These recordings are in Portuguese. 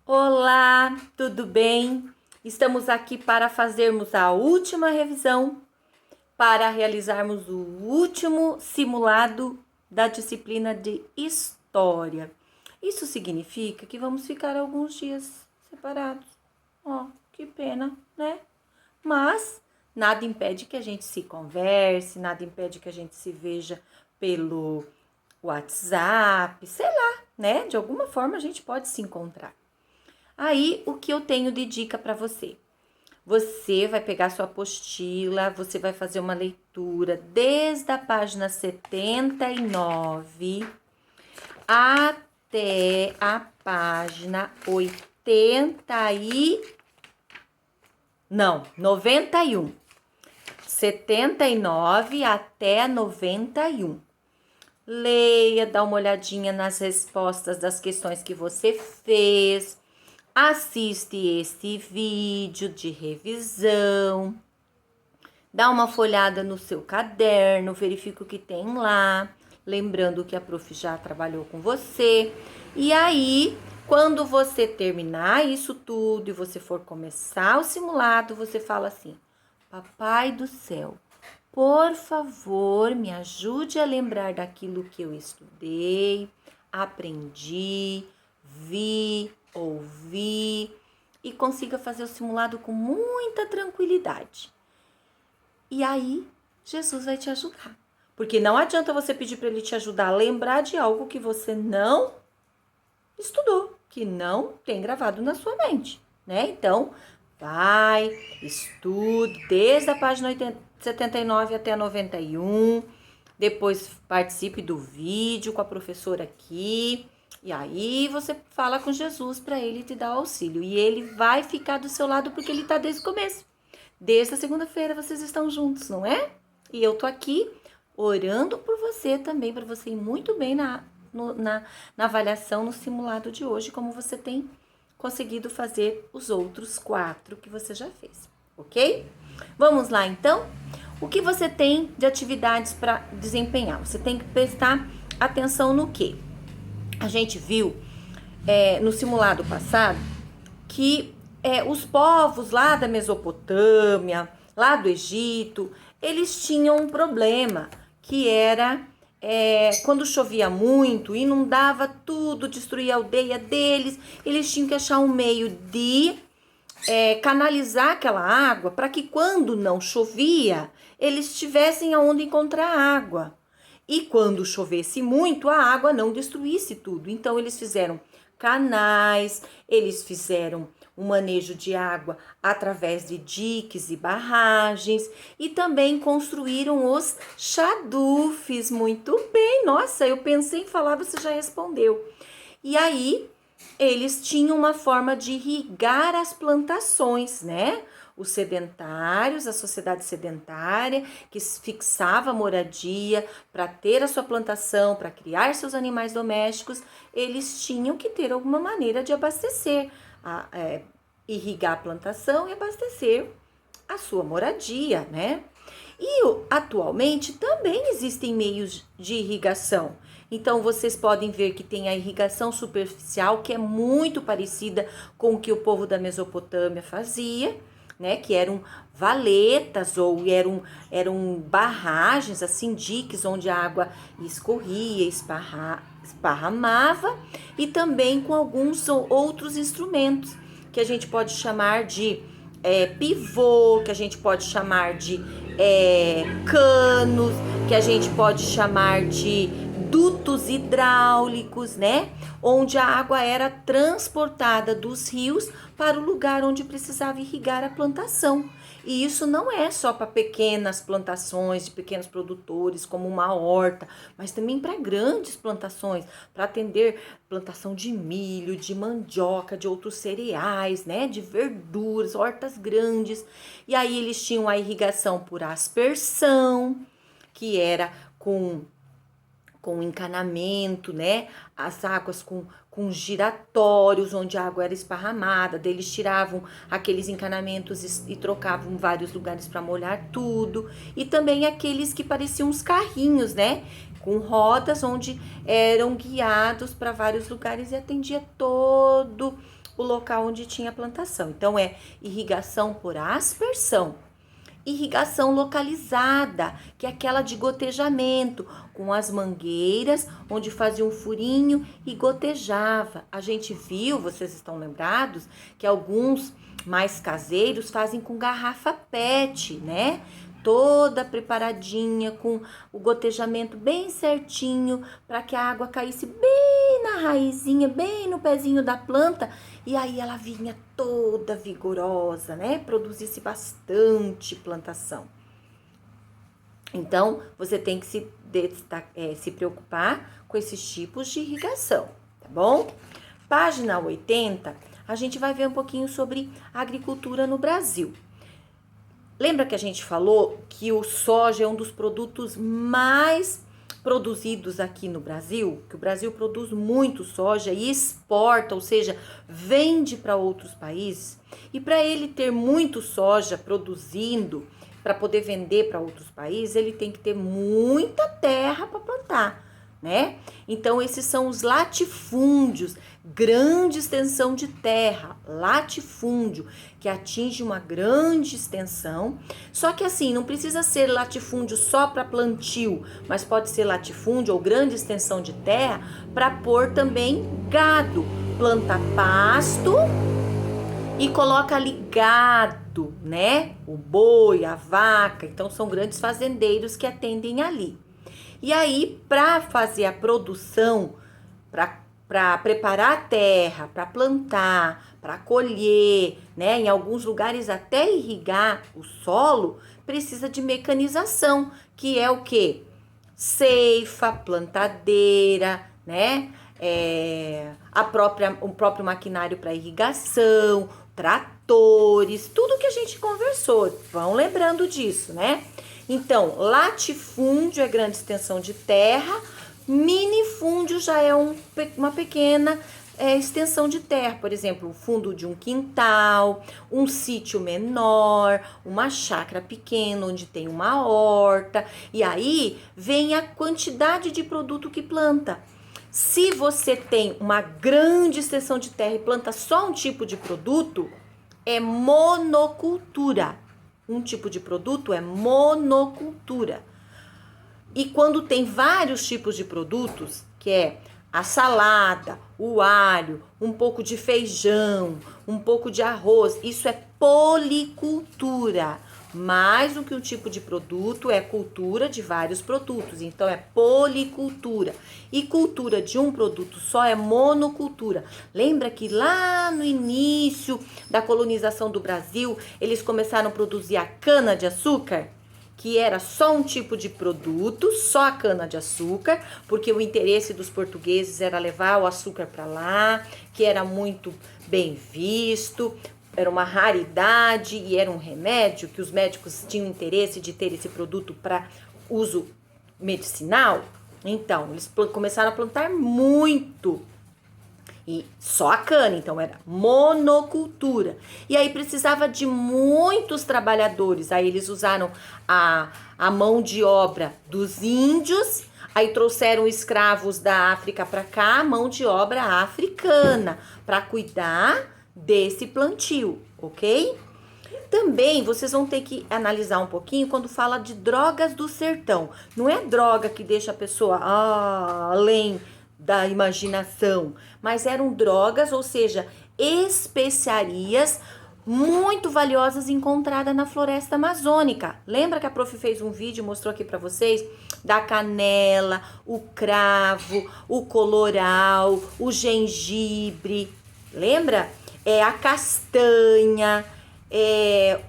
Olá, tudo bem? Estamos aqui para fazermos a última revisão, para realizarmos o último simulado da disciplina de História. Isso significa que vamos ficar alguns dias separados. Que pena, né? Mas nada impede que a gente se converse, nada impede que a gente se veja pelo WhatsApp, sei lá, né? De alguma forma a gente pode se encontrar. Aí, o que eu tenho de dica para você? Você vai pegar sua apostila, você vai fazer uma leitura desde a página 79 até a página 91. 79 até 91. Leia, dá uma olhadinha nas respostas das questões que você fez. Assiste esse vídeo de revisão, dá uma folhada no seu caderno, verifica o que tem lá, lembrando que a prof já trabalhou com você. E aí, quando você terminar isso tudo e você for começar o simulado, você fala assim: Papai do céu, por favor, me ajude a lembrar daquilo que eu estudei, aprendi, vi, ouvir e consiga fazer o simulado com muita tranquilidade. E aí, Jesus vai te ajudar. Porque não adianta você pedir para ele te ajudar a lembrar de algo que você não estudou, que não tem gravado na sua mente, né? Então, vai, estude desde a página 79 até a 91. Depois participe do vídeo com a professora aqui. E aí você fala com Jesus para ele te dar auxílio. E ele vai ficar do seu lado porque ele está desde o começo. Desde a segunda-feira vocês estão juntos, não é? E eu tô aqui orando por você também, para você ir muito bem na avaliação, no simulado de hoje, como você tem conseguido fazer os outros 4 que você já fez, ok? Vamos lá então? O que você tem de atividades para desempenhar? Você tem que prestar atenção no quê? A gente viu no simulado passado que os povos lá da Mesopotâmia, lá do Egito, eles tinham um problema, que era quando chovia muito, inundava tudo, destruía a aldeia deles, eles tinham que achar um meio de canalizar aquela água para que quando não chovia, eles tivessem aonde encontrar água. E quando chovesse muito, a água não destruísse tudo. Então, eles fizeram canais, eles fizeram um manejo de água através de diques e barragens e também construíram os chadufes. Muito bem, nossa, eu pensei em falar, você já respondeu. E aí, eles tinham uma forma de irrigar as plantações, né? Os sedentários, a sociedade sedentária, que fixava a moradia para ter a sua plantação, para criar seus animais domésticos, eles tinham que ter alguma maneira de abastecer, irrigar a plantação e abastecer a sua moradia, né? E atualmente também existem meios de irrigação. Então, vocês podem ver que tem a irrigação superficial, que é muito parecida com o que o povo da Mesopotâmia fazia, né? Que eram valetas ou eram barragens, assim, diques, onde a água escorria, esparramava, e também com alguns outros instrumentos, que a gente pode chamar de pivô, que a gente pode chamar de canos, que a gente pode chamar de dutos hidráulicos, né? Onde a água era transportada dos rios para o lugar onde precisava irrigar a plantação. E isso não é só para pequenas plantações de pequenos produtores, como uma horta, mas também para grandes plantações, para atender plantação de milho, de mandioca, de outros cereais, né? De verduras, hortas grandes. E aí eles tinham a irrigação por aspersão, que era com encanamento, né? As águas com giratórios, onde a água era esparramada, daí eles tiravam aqueles encanamentos e trocavam em vários lugares para molhar tudo. E também aqueles que pareciam uns carrinhos, né? Com rodas, onde eram guiados para vários lugares e atendia todo o local onde tinha plantação. Então, é irrigação por aspersão. Irrigação localizada, que é aquela de gotejamento, com as mangueiras, onde fazia um furinho e gotejava. A gente viu, vocês estão lembrados, que alguns mais caseiros fazem com garrafa PET, né? Toda preparadinha, com o gotejamento bem certinho, para que a água caísse bem na raizinha, bem no pezinho da planta, e aí ela vinha toda vigorosa, né? Produzisse bastante plantação. Então, você tem que se preocupar com esses tipos de irrigação, tá bom? Página 80, a gente vai ver um pouquinho sobre agricultura no Brasil. Lembra que a gente falou que o soja é um dos produtos mais produzidos aqui no Brasil? Que o Brasil produz muito soja e exporta, ou seja, vende para outros países. E para ele ter muito soja produzindo, para poder vender para outros países, ele tem que ter muita terra para plantar, né? Então, esses são os latifúndios, grande extensão de terra, latifúndio, que atinge uma grande extensão. Só que assim, não precisa ser latifúndio só para plantio, mas pode ser latifúndio ou grande extensão de terra para pôr também gado. Planta pasto e coloca ali gado, né? O boi, a vaca. Então, são grandes fazendeiros que atendem ali. E aí, para fazer a produção, para preparar a terra, para plantar, para colher, né? Em alguns lugares até irrigar o solo, precisa de mecanização, que é o quê? Ceifa, plantadeira, né? O próprio maquinário para irrigação, tratores, tudo que a gente conversou. Vão lembrando disso, né? Então, latifúndio é grande extensão de terra, minifúndio já é uma pequena extensão de terra, por exemplo, o fundo de um quintal, um sítio menor, uma chácara pequena onde tem uma horta, e aí vem a quantidade de produto que planta. Se você tem uma grande extensão de terra e planta só um tipo de produto, é monocultura. Um tipo de produto é monocultura. E quando tem vários tipos de produtos, que é a salada, o alho, um pouco de feijão, um pouco de arroz, isso é policultura. Mais do que um tipo de produto, é cultura de vários produtos. Então, é policultura. E cultura de um produto só é monocultura. Lembra que lá no início da colonização do Brasil, eles começaram a produzir a cana-de-açúcar? Que era só um tipo de produto, só a cana-de-açúcar, porque o interesse dos portugueses era levar o açúcar para lá, que era muito bem visto, era uma raridade e era um remédio que os médicos tinham interesse de ter esse produto para uso medicinal. Então, eles começaram a plantar muito. E só a cana, então era monocultura. E aí precisava de muitos trabalhadores. Aí eles usaram a mão de obra dos índios. Aí trouxeram escravos da África para cá, mão de obra africana, para cuidar desse plantio, ok? Também vocês vão ter que analisar um pouquinho quando fala de drogas do sertão. Não é droga que deixa a pessoa além da imaginação, mas eram drogas, ou seja, especiarias muito valiosas encontradas na floresta amazônica. Lembra que a prof fez um vídeo e mostrou aqui para vocês da canela, o cravo, o coloral, o gengibre, lembra? A castanha,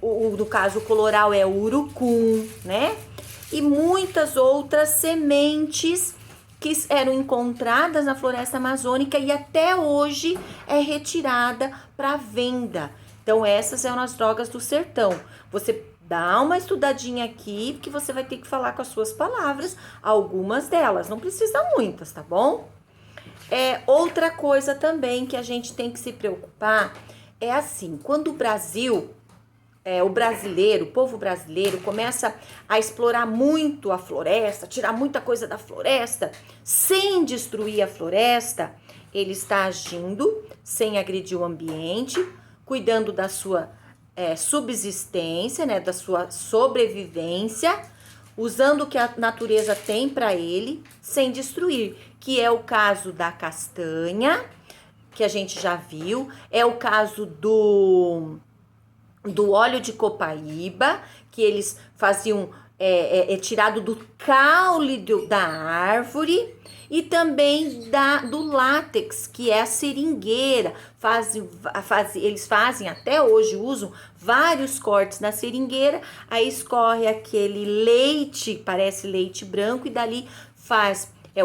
no caso o coloral é o urucum, né? E muitas outras sementes que eram encontradas na floresta amazônica e até hoje é retirada para venda. Então essas são as drogas do sertão. Você dá uma estudadinha aqui, que você vai ter que falar com as suas palavras, algumas delas, não precisa muitas, tá bom? Outra coisa também que a gente tem que se preocupar é assim, quando o Brasil, o povo brasileiro começa a explorar muito a floresta, tirar muita coisa da floresta, sem destruir a floresta, ele está agindo sem agredir o ambiente, cuidando da sua subsistência, né, da sua sobrevivência, usando o que a natureza tem para ele, sem destruir, que é o caso da castanha, que a gente já viu, é o caso do óleo de copaíba, que eles faziam tirado do caule da árvore, e também do látex, que é a seringueira. Eles fazem, até hoje, usam vários cortes na seringueira, aí escorre aquele leite, parece leite branco, e dali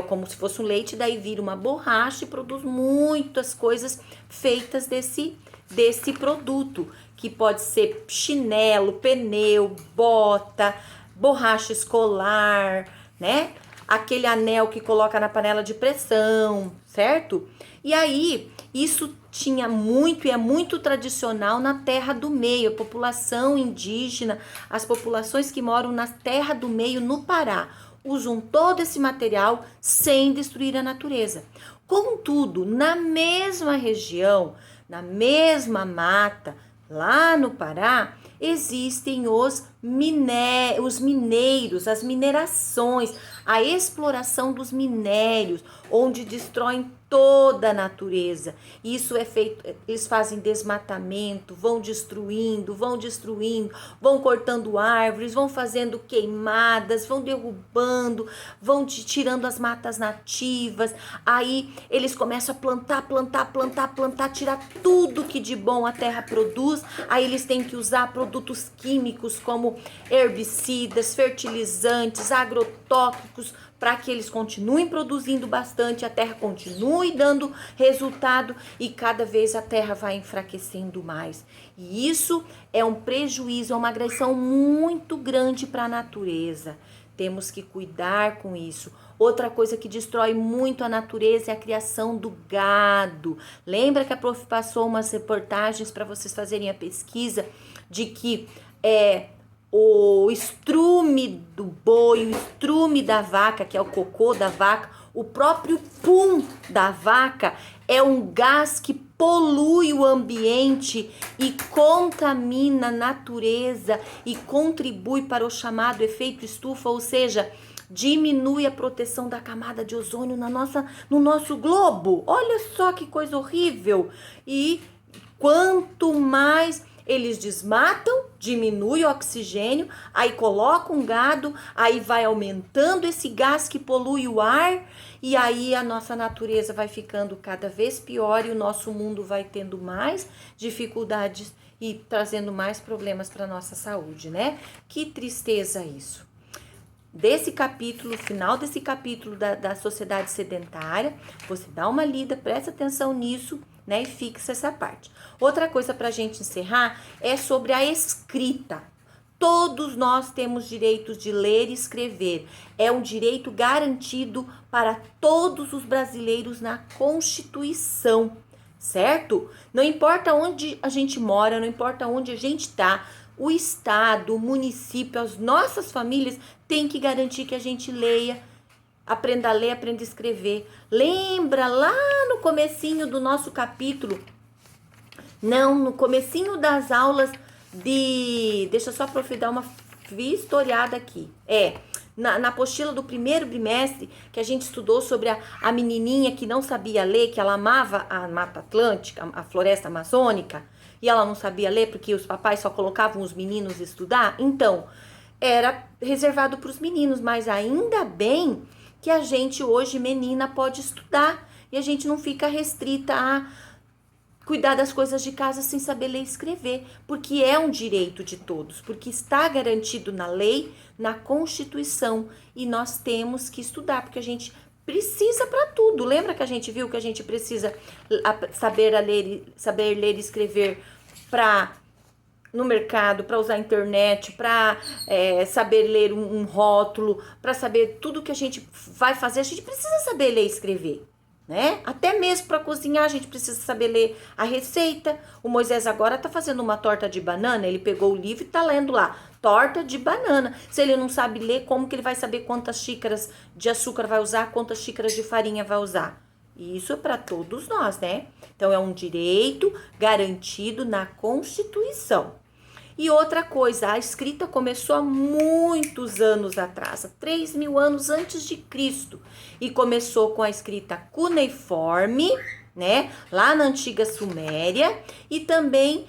como se fosse um leite, daí vira uma borracha e produz muitas coisas feitas desse produto, que pode ser chinelo, pneu, bota, borracha escolar, né? Aquele anel que coloca na panela de pressão, certo? E aí, isso tinha muito e é muito tradicional na terra do meio, a população indígena, as populações que moram na terra do meio no Pará, usam todo esse material sem destruir a natureza. Contudo, na mesma região, na mesma mata, lá no Pará, existem os mineiros, as minerações, a exploração dos minérios, onde destroem toda a natureza. Isso é feito, eles fazem desmatamento, vão destruindo, vão cortando árvores, vão fazendo queimadas, vão derrubando, vão tirando as matas nativas. Aí eles começam a plantar, tirar tudo que de bom a terra produz. Aí eles têm que usar produtos químicos como herbicidas, fertilizantes, agrotóxicos, para que eles continuem produzindo bastante, a terra continue dando resultado e cada vez a terra vai enfraquecendo mais. E isso é um prejuízo, é uma agressão muito grande para a natureza. Temos que cuidar com isso. Outra coisa que destrói muito a natureza é a criação do gado. Lembra que a prof passou umas reportagens para vocês fazerem a pesquisa de que o estrume do boi, o estrume da vaca, que é o cocô da vaca, o próprio pum da vaca é um gás que polui o ambiente e contamina a natureza e contribui para o chamado efeito estufa, ou seja, diminui a proteção da camada de ozônio no nosso globo. Olha só que coisa horrível! E quanto mais eles desmatam, diminui o oxigênio, aí colocam gado, aí vai aumentando esse gás que polui o ar, e aí a nossa natureza vai ficando cada vez pior e o nosso mundo vai tendo mais dificuldades e trazendo mais problemas para a nossa saúde, né? Que tristeza isso. Desse capítulo, final desse capítulo da sociedade sedentária, você dá uma lida, presta atenção nisso, né, e fixa essa parte. Outra coisa para a gente encerrar é sobre a escrita. Todos nós temos direito de ler e escrever. É um direito garantido para todos os brasileiros na Constituição, certo? Não importa onde a gente mora, não importa onde a gente está, o Estado, o município, as nossas famílias têm que garantir que a gente leia, aprenda a ler, aprenda a escrever. Lembra lá no comecinho do nosso capítulo, no comecinho das aulas deixa só a prof dar uma vistoriada aqui. Na apostila do primeiro bimestre, que a gente estudou sobre a menininha que não sabia ler, que ela amava a Mata Atlântica, a floresta amazônica, e ela não sabia ler porque os papais só colocavam os meninos estudar. Então, era reservado para os meninos, mas ainda bem que a gente hoje, menina, pode estudar e a gente não fica restrita a cuidar das coisas de casa sem saber ler e escrever, porque é um direito de todos, porque está garantido na lei, na Constituição, e nós temos que estudar, porque a gente precisa para tudo. Lembra que a gente viu que a gente precisa saber ler e escrever no mercado, para usar a internet, para saber ler um rótulo, para saber tudo que a gente vai fazer, a gente precisa saber ler e escrever, né? Até mesmo para cozinhar a gente precisa saber ler a receita. O Moisés agora tá fazendo uma torta de banana, ele pegou o livro e tá lendo lá, torta de banana. Se ele não sabe ler, como que ele vai saber quantas xícaras de açúcar vai usar, quantas xícaras de farinha vai usar? E isso é para todos nós, né? Então, é um direito garantido na Constituição. E outra coisa, a escrita começou há muitos anos atrás, há 3.000 anos antes de Cristo. E começou com a escrita cuneiforme, né? Lá na antiga Suméria. E também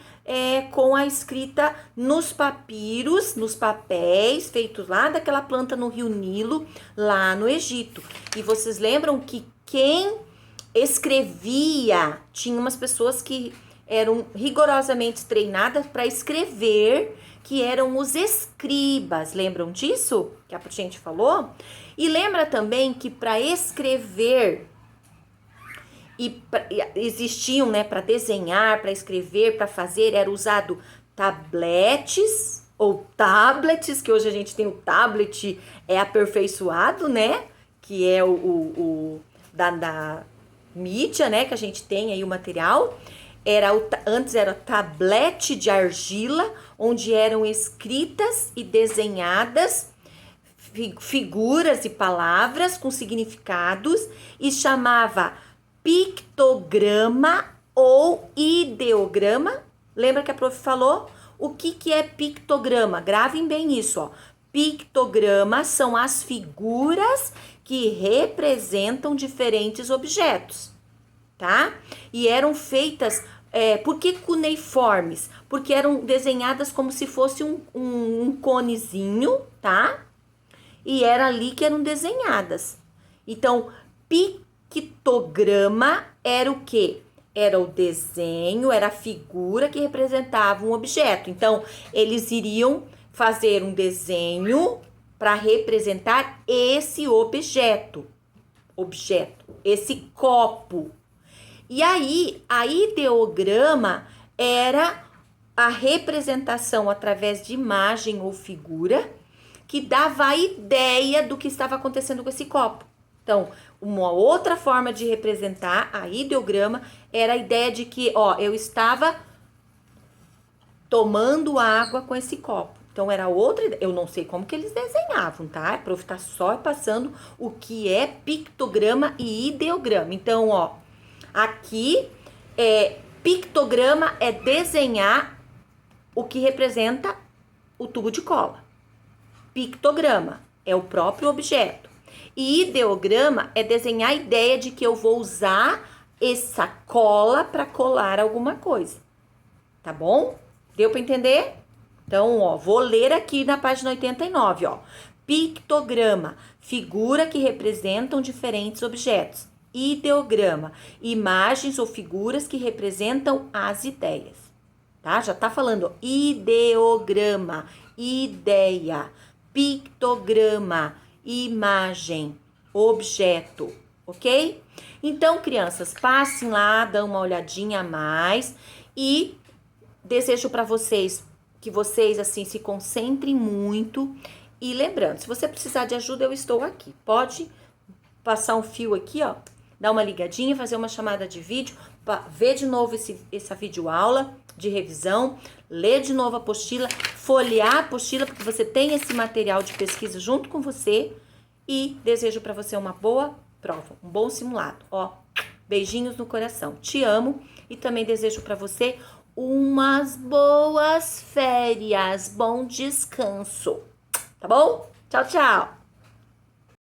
com a escrita nos papiros, nos papéis, feitos lá daquela planta no Rio Nilo, lá no Egito. E vocês lembram que quem escrevia, tinha umas pessoas que eram rigorosamente treinadas para escrever, que eram os escribas. Lembram disso? Que a gente falou? E lembra também que para escrever existiam, né, para desenhar, para escrever, para fazer, era usado tabletes ou tablets, que hoje a gente tem o tablet aperfeiçoado, né? Que é o da mídia, né? Que a gente tem aí o material. Antes era tablete de argila, onde eram escritas e desenhadas figuras e palavras com significados, e chamava pictograma ou ideograma. Lembra que a prof falou? O que é pictograma? Gravem bem isso, ó. Pictograma são as figuras que representam diferentes objetos, tá? E eram feitas, por que cuneiformes? Porque eram desenhadas como se fosse um conezinho, tá? E era ali que eram desenhadas. Então, pictograma era o quê? Era o desenho, era a figura que representava um objeto. Então, eles iriam fazer um desenho para representar esse objeto, esse copo. E aí, a ideograma era a representação através de imagem ou figura que dava a ideia do que estava acontecendo com esse copo. Então, uma outra forma de representar a ideograma era a ideia de que, ó, eu estava tomando água com esse copo. Então, era outra ideia. Eu não sei como que eles desenhavam, tá? A prof tá só passando o que é pictograma e ideograma. Então, ó, aqui, pictograma é desenhar o que representa o tubo de cola. Pictograma é o próprio objeto. E ideograma é desenhar a ideia de que eu vou usar essa cola para colar alguma coisa. Tá bom? Deu para entender? Então, ó, vou ler aqui na página 89, ó. Pictograma, figura que representam diferentes objetos. Ideograma, imagens ou figuras que representam as ideias. Tá? Já tá falando ideograma, ideia, pictograma, imagem, objeto, ok? Então, crianças, passem lá, dão uma olhadinha a mais e desejo para vocês que vocês, assim, se concentrem muito. E lembrando, se você precisar de ajuda, eu estou aqui. Pode passar um fio aqui, ó, dar uma ligadinha, fazer uma chamada de vídeo, ver de novo essa videoaula de revisão, ler de novo a apostila, folhear a apostila, porque você tem esse material de pesquisa junto com você. E desejo para você uma boa prova, um bom simulado. Ó, beijinhos no coração. Te amo e também desejo para você umas boas férias, bom descanso. Tá bom? Tchau, tchau.